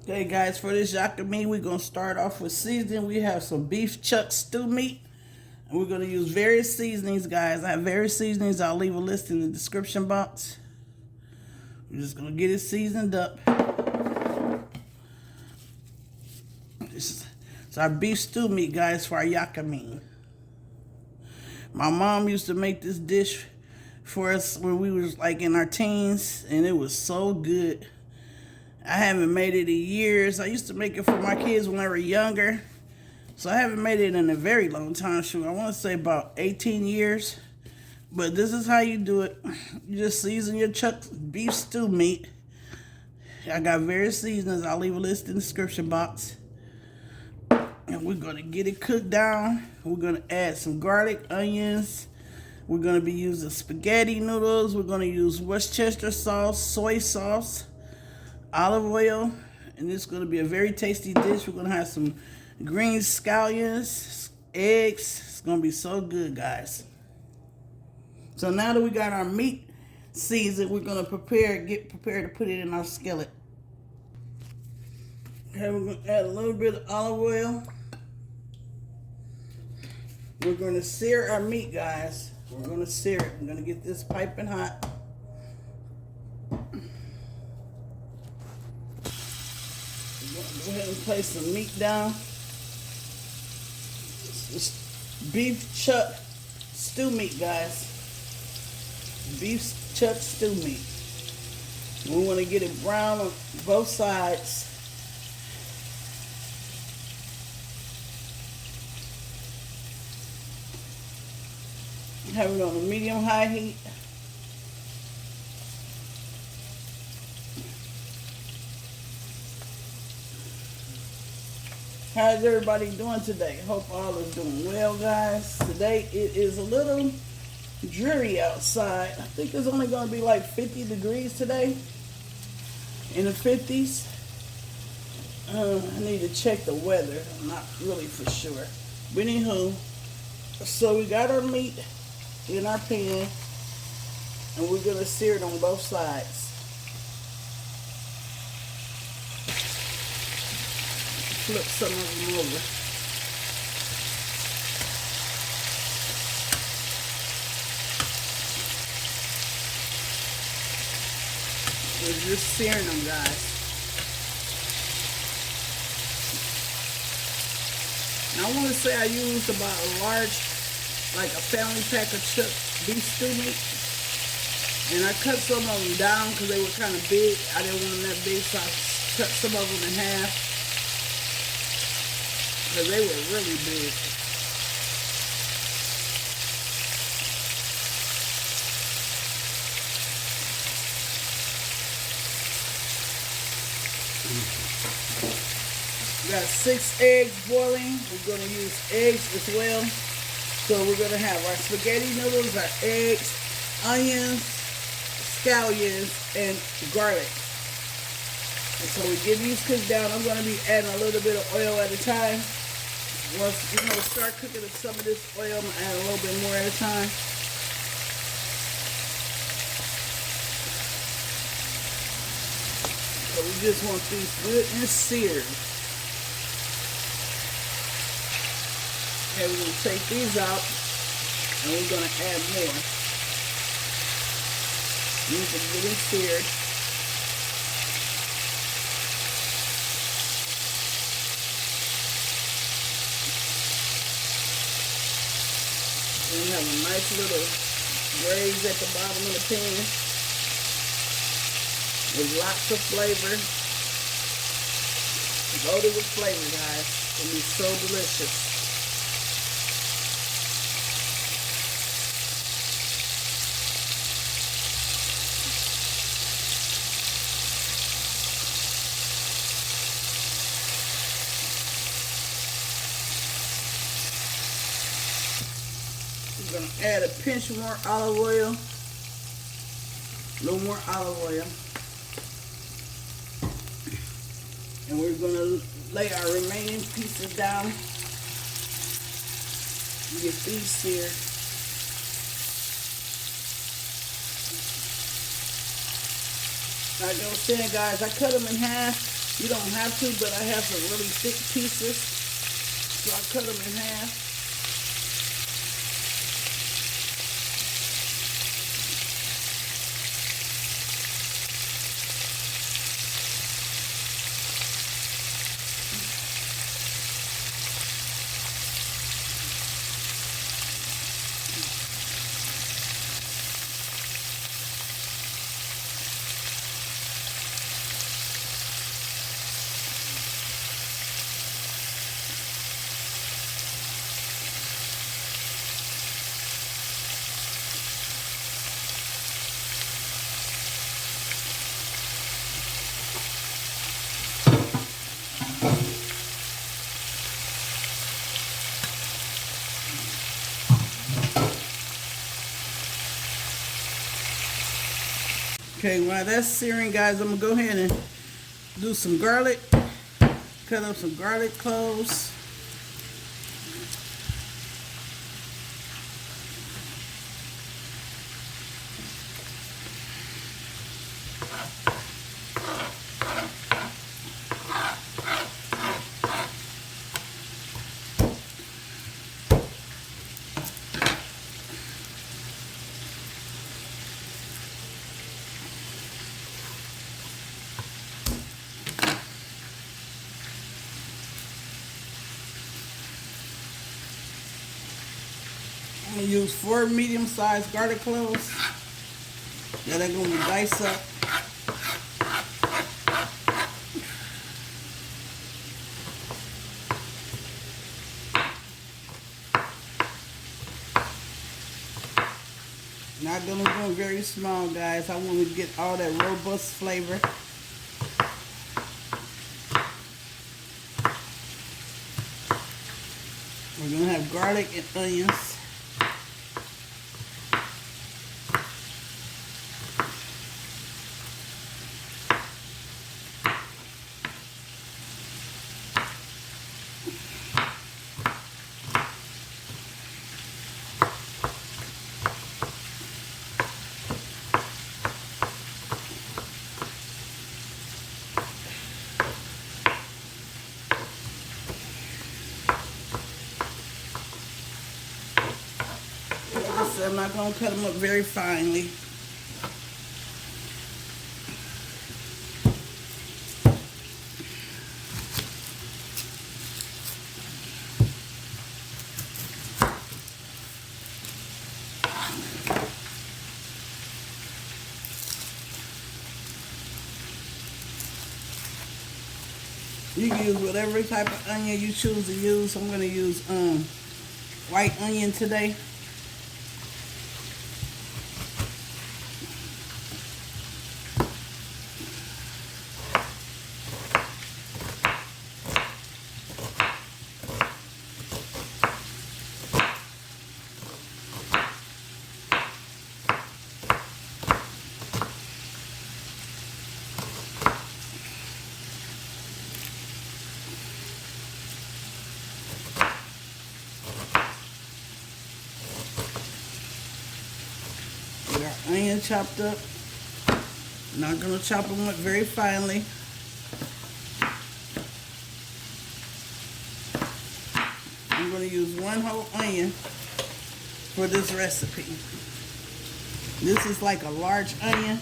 Okay, guys, for this Yaka Mein, we're going to start off with seasoning. We have some beef chuck stew meat, and we're going to use various seasonings, guys. I have various seasonings. I'll leave a list in the description box. We're just going to get it seasoned up. This is our beef stew meat, guys, for our Yaka Mein. My mom used to make this dish for us when we was like in our teens, and it was so good. I haven't made it in years. I used to make it for my kids when they were younger. So I haven't made it in a very long time. Shoot, I want to say about 18 years. But this is how you do it. You just season your chuck beef stew meat. I got various seasonings. I'll leave a list in the description box. And we're going to get it cooked down. We're going to add some garlic, onions. We're going to be using spaghetti noodles. We're going to use Worcestershire sauce, soy sauce, olive oil, and it's going to be a very tasty dish. We're going to have some green scallions, eggs. It's going to be so good, guys. So now that we got our meat seasoned, we're going to get prepared to put it in our skillet. Okay, we're going to add a little bit of olive oil. We're going to sear our meat, guys. We're going to sear it. I'm going to get this piping hot. Go ahead and place some meat down. It's beef chuck stew meat, guys. Beef chuck stew meat. We want to get it brown on both sides. Have it on a medium-high heat. How's everybody doing today? Hope all is doing well, guys. Today it is a little dreary outside. I think it's only going to be like 50 degrees today. In the 50s. I need to check the weather. I'm not really for sure. But anywho, so we got our meat in our pan, and we're going to sear it on both sides. Flip some of them over. We're just searing them, guys. Now I want to say I used about a large, like a family pack of chuck beef stew meat. And I cut some of them down because they were kind of big. I didn't want them that big, so I cut some of them in half. Because they were really big. We got 6 eggs boiling. We're going to use eggs as well. So we're going to have our spaghetti noodles, our eggs, onions, scallions, and garlic. And so we get these cooked down. I'm going to be adding a little bit of oil at a time. Once start cooking some of this oil, I'm going to add a little bit more at a time. So we just want these good and seared. Okay, we're going to take these out, and we're going to add more. These are getting seared. And we have a nice little graze at the bottom of the pan with lots of flavor. Loaded with flavor, guys. It's going to be so delicious. We're going to add a pinch more olive oil. A little more olive oil. And we're going to lay our remaining pieces down. Get these seared. Like I was saying, guys, I cut them in half. You don't have to, but I have some really thick pieces, so I cut them in half. Okay, while that's searing, guys, I'm gonna go ahead and do some garlic. Cut up some garlic cloves. I'm gonna use 4 medium-sized garlic cloves that I'm gonna dice up. Not gonna go very small, guys. I want to get all that robust flavor. We're gonna have garlic and onions. I'm not going to cut them up very finely. You can use whatever type of onion you choose to use. I'm going to use white onion today. Onion chopped up. Not going to chop them up very finely. I'm going to use 1 whole onion for this recipe. This is like a large onion.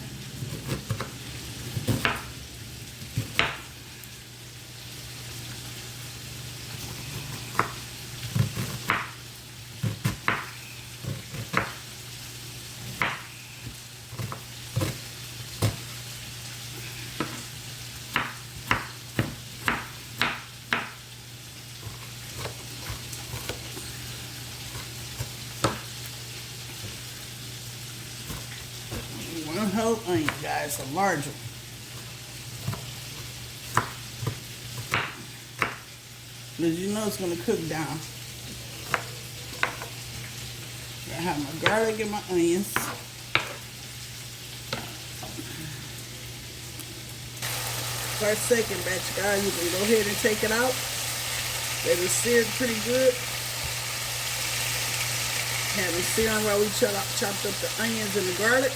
One whole onion, guys, a large one. Because you know it's going to cook down. I have my garlic and my onions. For our second batch, guys, you can go ahead and take it out. Let it sear pretty good. Have it searing while we chopped up the onions and the garlic.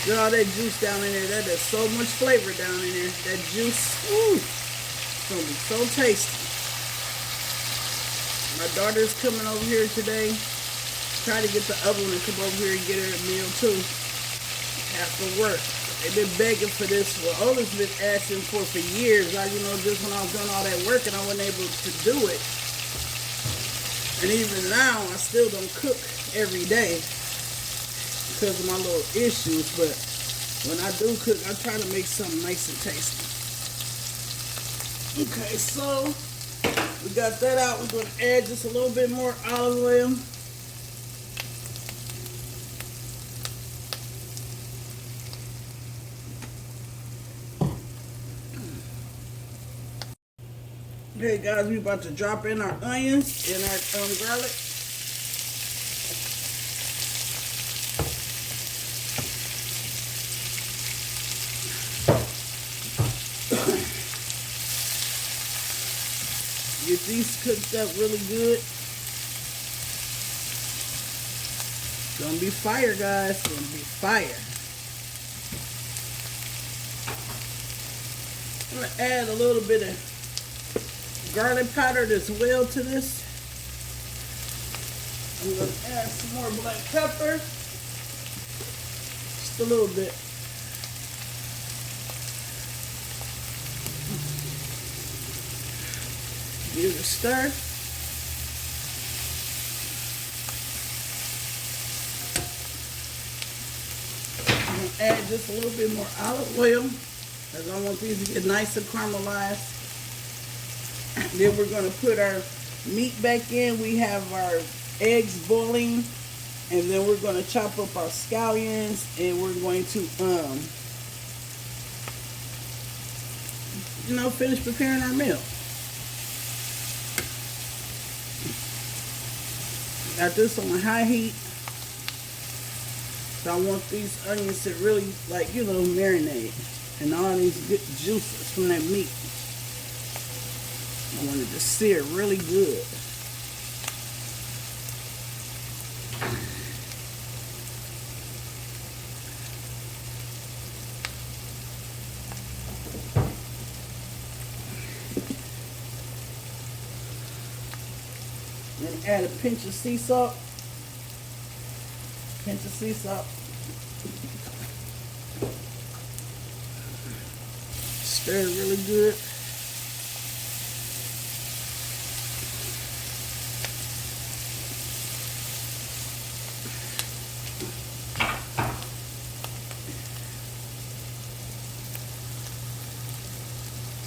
Get all that juice down in there. That is so much flavor down in there. That juice, ooh, it's gonna be so tasty. My daughter's coming over here today. Try to get the other one to come over here and get her a meal too after work. They've been begging for this. Well, Ola's been asking for years. Just when I was doing all that work and I wasn't able to do it. And even now, I still don't cook every day because of my little issues. But when I do cook, I try to make something nice and tasty. Okay, so we got that out. We're going to add just a little bit more olive oil. Okay, guys, we about to drop in our onions and our garlic. Get these cooked up really good. It's gonna be fire, guys. It's gonna be fire. I'm gonna add a little bit of garlic powder as well to this. I'm going to add some more black pepper. Just a little bit. Give it a stir. I'm going to add just a little bit more olive oil because I want these to get nice and caramelized. Then we're going to put our meat back in. We have our eggs boiling, and then we're going to chop up our scallions, and we're going to finish preparing our meal. Got this on high heat. So I want these onions to really marinate and all these good juices from that meat. I want it to sear really good. Then add a pinch of sea salt. Pinch of sea salt. Stir it really good.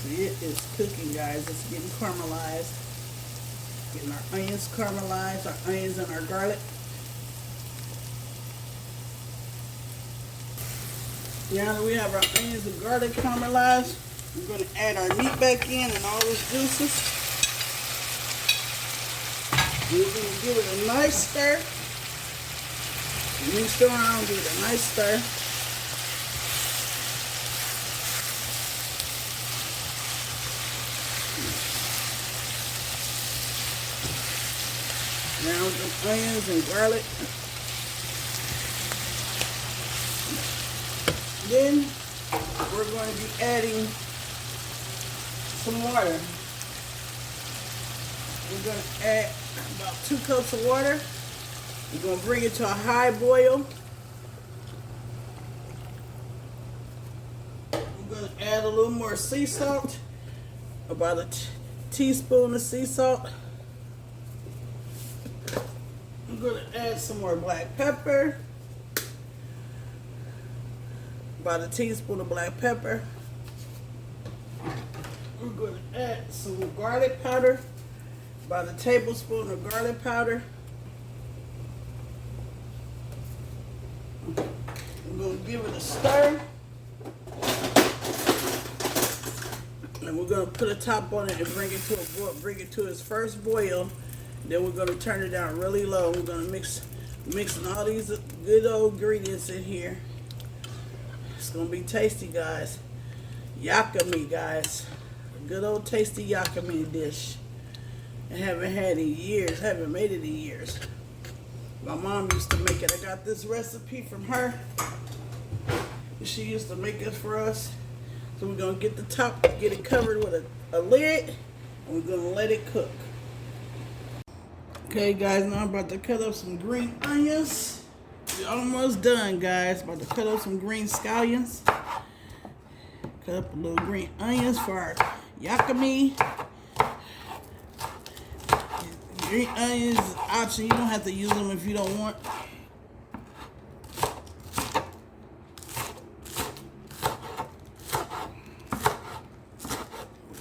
It is cooking, guys. It's getting caramelized. Getting our onions caramelized, our onions and our garlic. Now that we have our onions and garlic caramelized, we're going to add our meat back in and all those juices. We're going to give it a nice stir. Mix it around, give it a nice stir. Now the onions and garlic. Then we're going to be adding some water. We're going to add about 2 cups of water. We're going to bring it to a high boil. We're going to add a little more sea salt, about a teaspoon of sea salt. I'm going to add some more black pepper. About a teaspoon of black pepper. We're going to add some garlic powder. About a tablespoon of garlic powder. I'm going to give it a stir. And we're going to put a top on it and bring it to a boil, bring it to its first boil. Then we're going to turn it down really low. We're going to mixing all these good old ingredients in here. It's going to be tasty, guys. Yaka Mein, guys. A good old tasty Yaka Mein dish. I haven't had in years. Haven't made it in years. My mom used to make it. I got this recipe from her. She used to make this for us. So we're gonna get the top, get it covered with a lid, and we're gonna let it cook. Okay guys, now I'm about to cut up some green onions. We're almost done, guys. About to cut up some green scallions. Cut up a little green onions for our Yaka Mein. Green onions is an option. You don't have to use them if you don't want.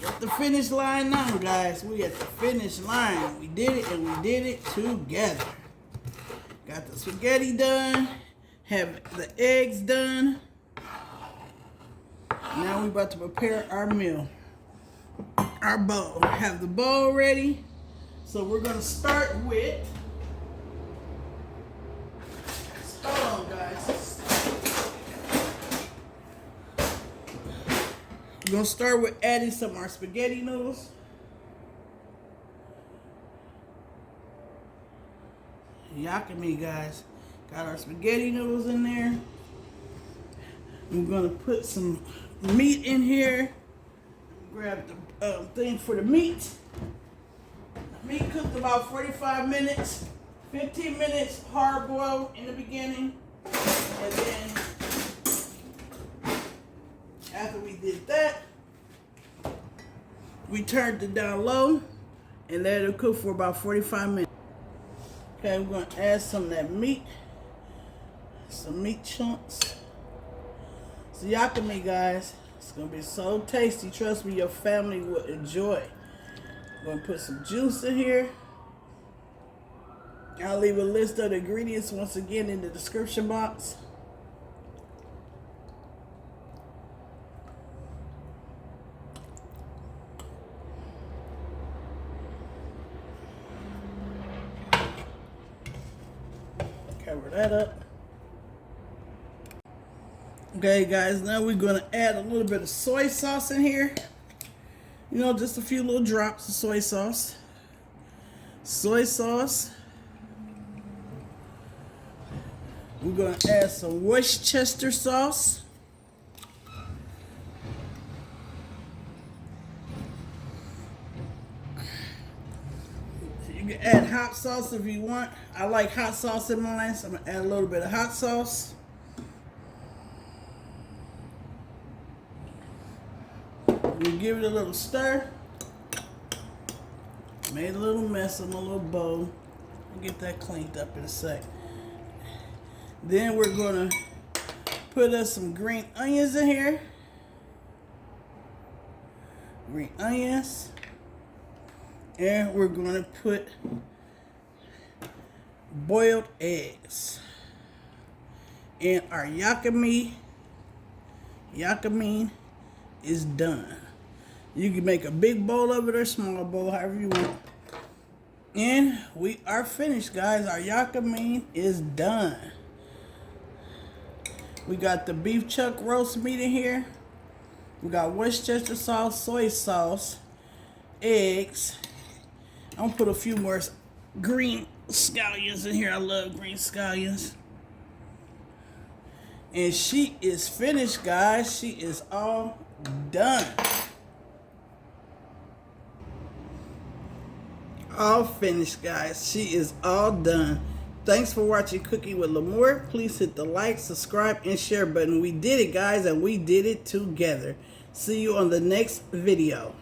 We're at the finish line now, guys. We at the finish line. We did it, and we did it together. Got the spaghetti done. Have the eggs done. Now we about to prepare our meal. Our bowl. Have the bowl ready. So we're gonna start with. Hold on, guys. We're gonna start with adding some of our spaghetti noodles. Yaka Mein, guys. Got our spaghetti noodles in there. I'm gonna put some meat in here. Grab the thing for the meat. The meat cooked about 45 minutes, 15 minutes hard boiled in the beginning, and then after we did that, we turned it down low and let it cook for about 45 minutes. Okay, we're gonna add some of that meat, some meat chunks. So Yaka Mein, guys, it's gonna be so tasty. Trust me, your family will enjoy. I'm gonna put some juice in here. I'll leave a list of the ingredients once again in the description box. Cover that up. Okay guys, now we're gonna add a little bit of soy sauce in here. You know, just a few little drops of soy sauce. Soy sauce. We're gonna add some Worcestershire sauce. You can add hot sauce if you want. I like hot sauce in mine, so I'm gonna add a little bit of hot sauce. We give it a little stir. Made a little mess on my little bowl. I'll get that cleaned up in a sec. Then we're gonna put us some green onions in here. Green onions. And we're gonna put boiled eggs. And our Yaka Mein is done. You can make a big bowl of it or a small bowl, however you want. And we are finished, guys. Our Yaka Mein is done. We got the beef chuck roast meat in here. We got Worcestershire sauce, soy sauce, eggs. I'm gonna put a few more green scallions in here. I love green scallions. And she is finished, guys. She is all done. All finished, guys. She is all done. Thanks for watching Cooking with L'Amour. Please hit the like, subscribe, and share button. We did it, guys, and we did it together. See you on the next video.